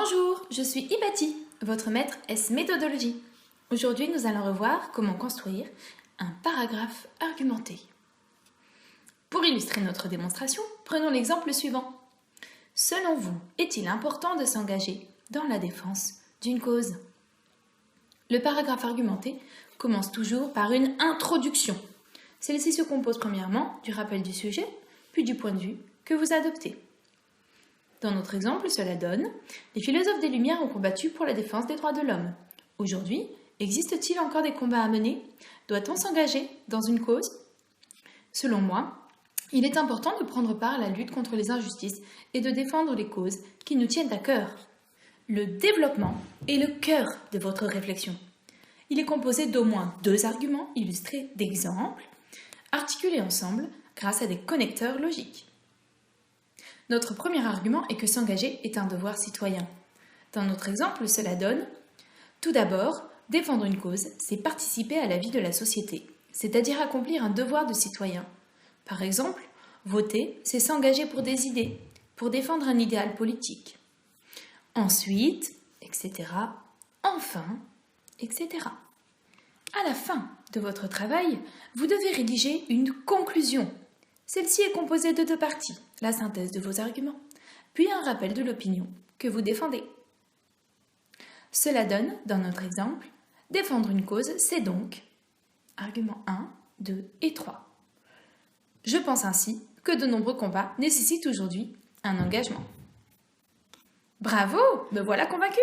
Bonjour, je suis Ibati, votre maître S méthodologie. Aujourd'hui, nous allons revoir comment construire un paragraphe argumenté. Pour illustrer notre démonstration, prenons l'exemple suivant. Selon vous, est-il important de s'engager dans la défense d'une cause? Le paragraphe argumenté commence toujours par une introduction. Celle-ci se compose premièrement du rappel du sujet, puis du point de vue que vous adoptez. Dans notre exemple, cela donne « Les philosophes des Lumières ont combattu pour la défense des droits de l'homme. Aujourd'hui, existe-t-il encore des combats à mener? Doit-on s'engager dans une cause ?» Selon moi, il est important de prendre part à la lutte contre les injustices et de défendre les causes qui nous tiennent à cœur. Le développement est le cœur de votre réflexion. Il est composé d'au moins 2 arguments illustrés d'exemples, articulés ensemble grâce à des connecteurs logiques. Notre premier argument est que s'engager est un devoir citoyen. Dans notre exemple, cela donne « Tout d'abord, défendre une cause, c'est participer à la vie de la société, c'est-à-dire accomplir un devoir de citoyen. Par exemple, voter, c'est s'engager pour des idées, pour défendre un idéal politique. Ensuite, etc. Enfin, etc. À la fin de votre travail, vous devez rédiger une conclusion. Celle-ci est composée de 2 parties, la synthèse de vos arguments, puis un rappel de l'opinion que vous défendez. Cela donne, dans notre exemple, défendre une cause, c'est donc arguments 1, 2 et 3. Je pense ainsi que de nombreux combats nécessitent aujourd'hui un engagement. Bravo, me voilà convaincu!